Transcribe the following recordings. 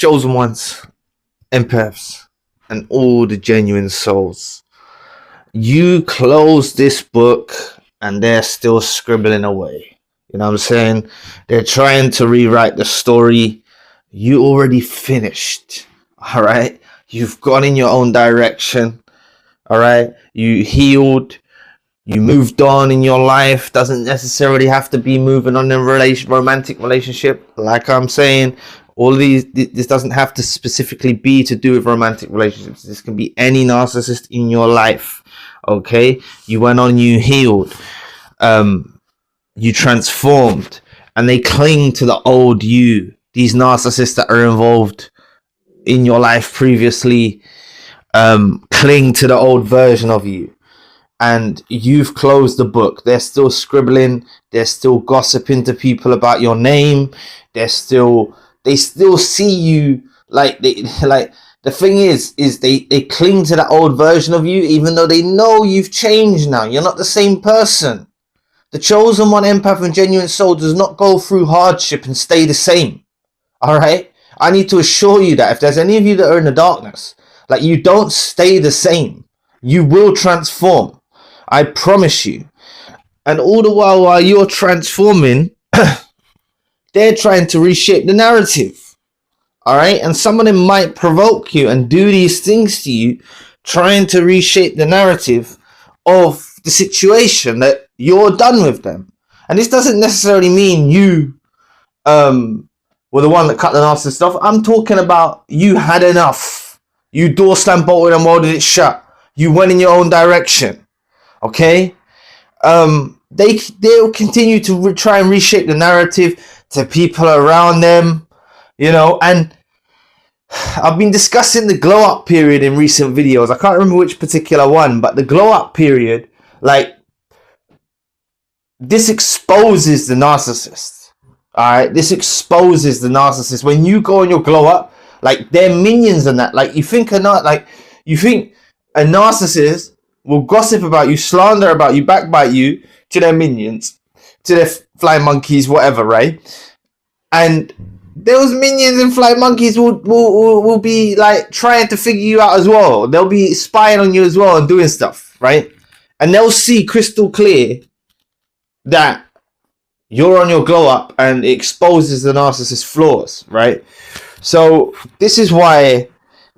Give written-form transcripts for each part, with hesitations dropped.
chosen ones, empaths, and all the genuine souls. You close this book and they're still scribbling away. You know what I'm saying? They're trying to rewrite the story. You already finished. All right? You've gone in your own direction. All right? You healed. You moved on in your life. Doesn't necessarily have to be moving on in a romantic relationship. Like I'm saying, all these, this doesn't have to specifically be to do with romantic relationships. This can be any narcissist in your life. Okay? You went on, you healed. You transformed. And they cling to the old you. These narcissists that are involved in your life previously cling to the old version of you. And you've closed the book. They're still scribbling. They're still gossiping to people about your name. They still see you the thing is they cling to that old version of you, even though they know you've changed now. You're not the same person. The chosen one, empath, and genuine soul does not go through hardship and stay the same. All right? I need to assure you that if there's any of you that are in the darkness, like, you don't stay the same. You will transform. I promise you. And all the while you're transforming, they're trying to reshape the narrative. All right? And some of them might provoke you and do these things to you, trying to reshape the narrative of the situation that you're done with them. And this doesn't necessarily mean you were the one that cut the narcissist off. I'm talking about you had enough. You door slammed, bolted, and welded it shut. You went in your own direction. Okay? They'll continue to try and reshape the narrative to people around them, you know. And I've been discussing the glow up period in recent videos. I can't remember which particular one, but the glow up period, like, this exposes the narcissist. All right, this exposes the narcissist. When you go on your glow up, like, they're minions and that. Like, you think a narcissist will gossip about you, slander about you, backbite you to their minions, to their flying monkeys, whatever, right? And those minions and flying monkeys will be like trying to figure you out as well. They'll be spying on you as well and doing stuff, right? And they'll see crystal clear that you're on your glow up, and it exposes the narcissist's flaws, right? So this is why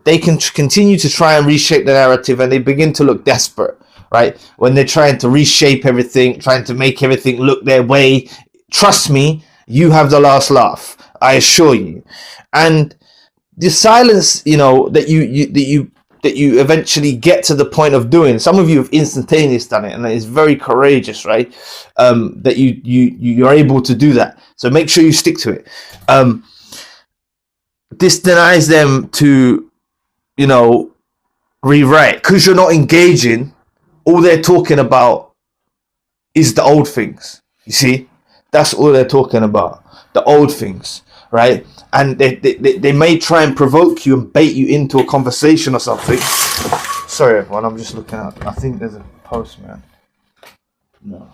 they can continue to try and reshape the narrative, and they begin to look desperate, right? When they're trying to reshape everything, trying to make everything look their way. Trust me, you have the last laugh, I assure you. And the silence, you know, that you eventually get to the point of doing. Some of you have instantaneously done it, and it's very courageous, right? That you're able to do that. So make sure you stick to it. This denies them to, you know, rewrite, because you're not engaging. All they're talking about is the old things. You see, that's all they're talking about, the old things, right? And they may try and provoke you and bait you into a conversation or something. Sorry, everyone, I'm just looking out. I think there's a postman. No.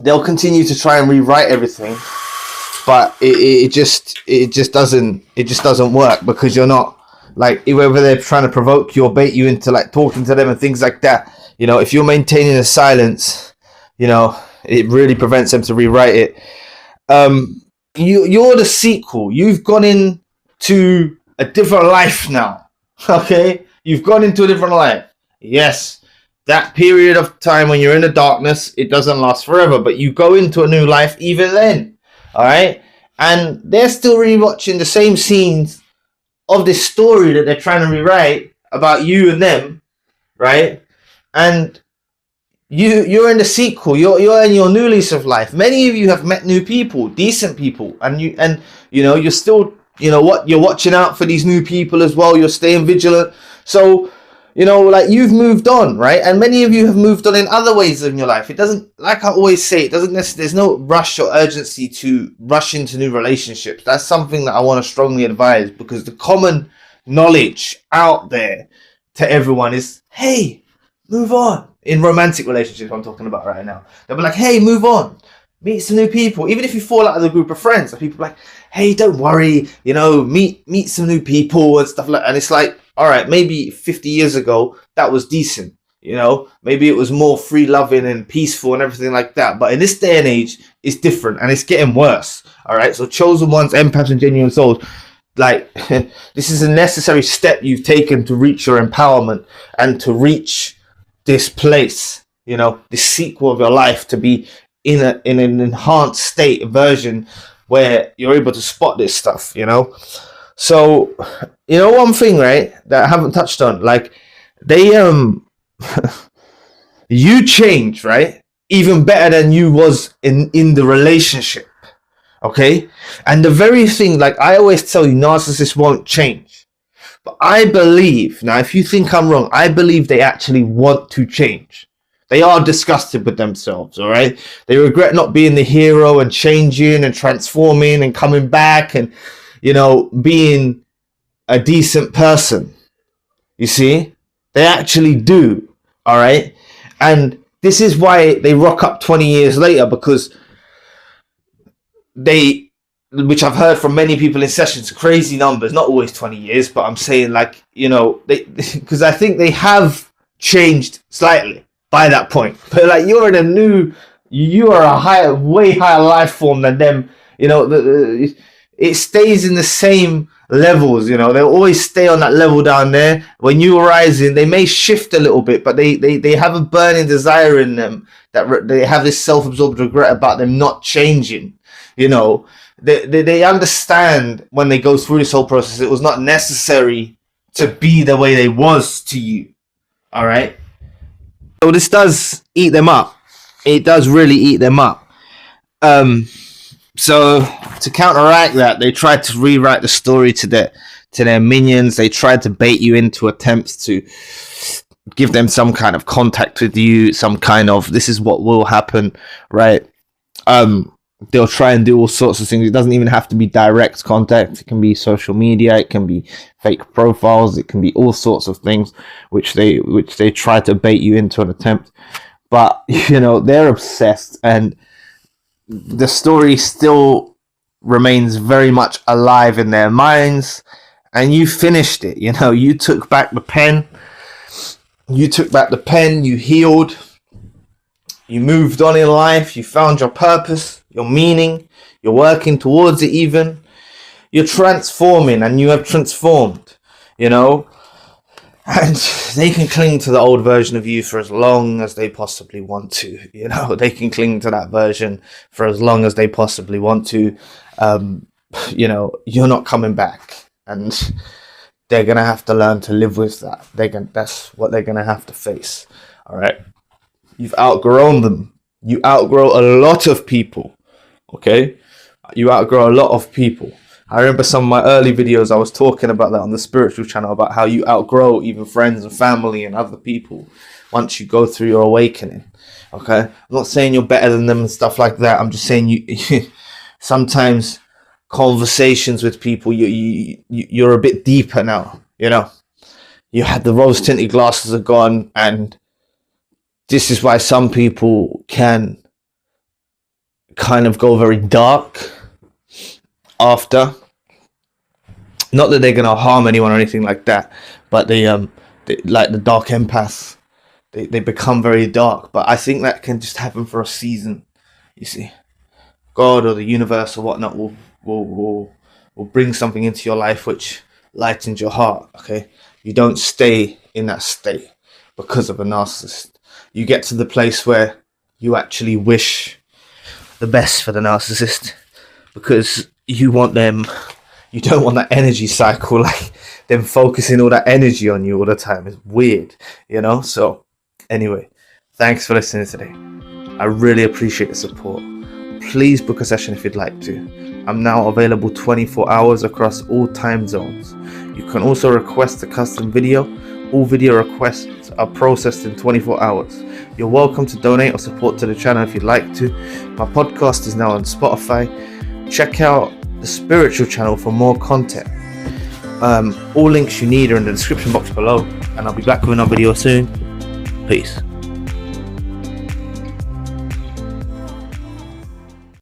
They'll continue to try and rewrite everything, but it just doesn't work, because you're not, like, whether they're trying to provoke you or bait you into, like, talking to them and things like that. You know, if you're maintaining a silence, you know, it really prevents them to rewrite it. You're the sequel. You've gone into a different life now. Okay? You've gone into a different life. Yes, that period of time when you're in the darkness, it doesn't last forever, but you go into a new life even then. All right? And they're still rewatching the same scenes of this story that they're trying to rewrite about you and them, right? And you're in the sequel. You're in your new lease of life. Many of you have met new people, decent people, and you know you're still, you know what, you're watching out for these new people as well. You're staying vigilant. So, you know, like, you've moved on, right? And many of you have moved on in other ways in your life. It doesn't, like I always say, it doesn't necessarily, there's no rush or urgency to rush into new relationships. That's something that I want to strongly advise, because the common knowledge out there to everyone is, hey, move on. In romantic relationships, I'm talking about right now. They'll be like, hey, move on. Meet some new people. Even if you fall out of the group of friends, people are like, hey, don't worry, you know, meet some new people and stuff like that. And it's like, all right, maybe 50 years ago, that was decent. You know, maybe it was more free loving and peaceful and everything like that. But in this day and age, it's different and it's getting worse. All right. So chosen ones, empaths and genuine souls, like this is a necessary step you've taken to reach your empowerment and to reach this place, you know, this sequel of your life, to be in an enhanced state version where you're able to spot this stuff, you know. So, you know, one thing, right, that I haven't touched on, like they you change, right, even better than you was in the relationship, okay? And the very thing, like I always tell you, narcissists won't change, but I believe, now if you think I'm wrong, I believe they actually want to change. They are disgusted with themselves, all right? They regret not being the hero and changing and transforming and coming back and, you know, being a decent person. You see? They actually do, all right? And this is why they rock up 20 years later, because they, which I've heard from many people in sessions, crazy numbers, not always 20 years, but I'm saying, like, you know, they, because I think they have changed slightly by that point. But like, you're in a new, you are a higher, way higher life form than them. You know, it stays in the same levels. You know, they'll always stay on that level down there. When you are rising, they may shift a little bit, but they have a burning desire in them, that they have this self-absorbed regret about them not changing. You know, they understand when they go through this whole process, it was not necessary to be the way they was to you. All right. So this does eat them up. It does really eat them up. So to counteract that, they tried to rewrite the story to their minions. They tried to bait you into attempts to give them some kind of contact with you, some kind of, this is what will happen, right? They'll try and do all sorts of things. It doesn't even have to be direct contact. It can be social media. It can be fake profiles. It can be all sorts of things which they try to bait you into an attempt. But, you know, they're obsessed, and the story still remains very much alive in their minds. And you finished it. You know, you took back the pen. You took back the pen. You healed. You moved on in life. You found your purpose, your meaning. You're working towards it even. You're transforming, and you have transformed, you know. And they can cling to the old version of you for as long as they possibly want to, you know. They can cling to that version for as long as they possibly want to. You know, you're not coming back. And they're going to have to learn to live with that. That's what they're going to have to face, all right? You've outgrown them. You outgrow a lot of people, okay? You outgrow a lot of people. I remember some of my early videos, I was talking about that on the spiritual channel, about how you outgrow even friends and family and other people once you go through your awakening, okay? I'm not saying you're better than them and stuff like that. I'm just saying you sometimes conversations with people, you're a bit deeper now, you know? You had the rose-tinted glasses are gone, and this is why some people can kind of go very dark after. Not that they're going to harm anyone or anything like that, but they like the dark empaths, they become very dark. But I think that can just happen for a season, you see. God or the universe or whatnot will bring something into your life which lightens your heart, okay? You don't stay in that state because of a narcissist. You get to the place where you actually wish the best for the narcissist, because you want them, you don't want that energy cycle, like them focusing all that energy on you all the time. It's weird, you know? So anyway, thanks for listening today. I really appreciate the support. Please book a session if you'd like to. I'm now available 24 hours across all time zones. You can also request a custom video. All video requests are processed in 24 hours. You're welcome to donate or support to the channel if you'd like to. My podcast is now on Spotify. Check out the spiritual channel for more content. All links you need are in the description box below, and I'll be back with another video soon. Peace.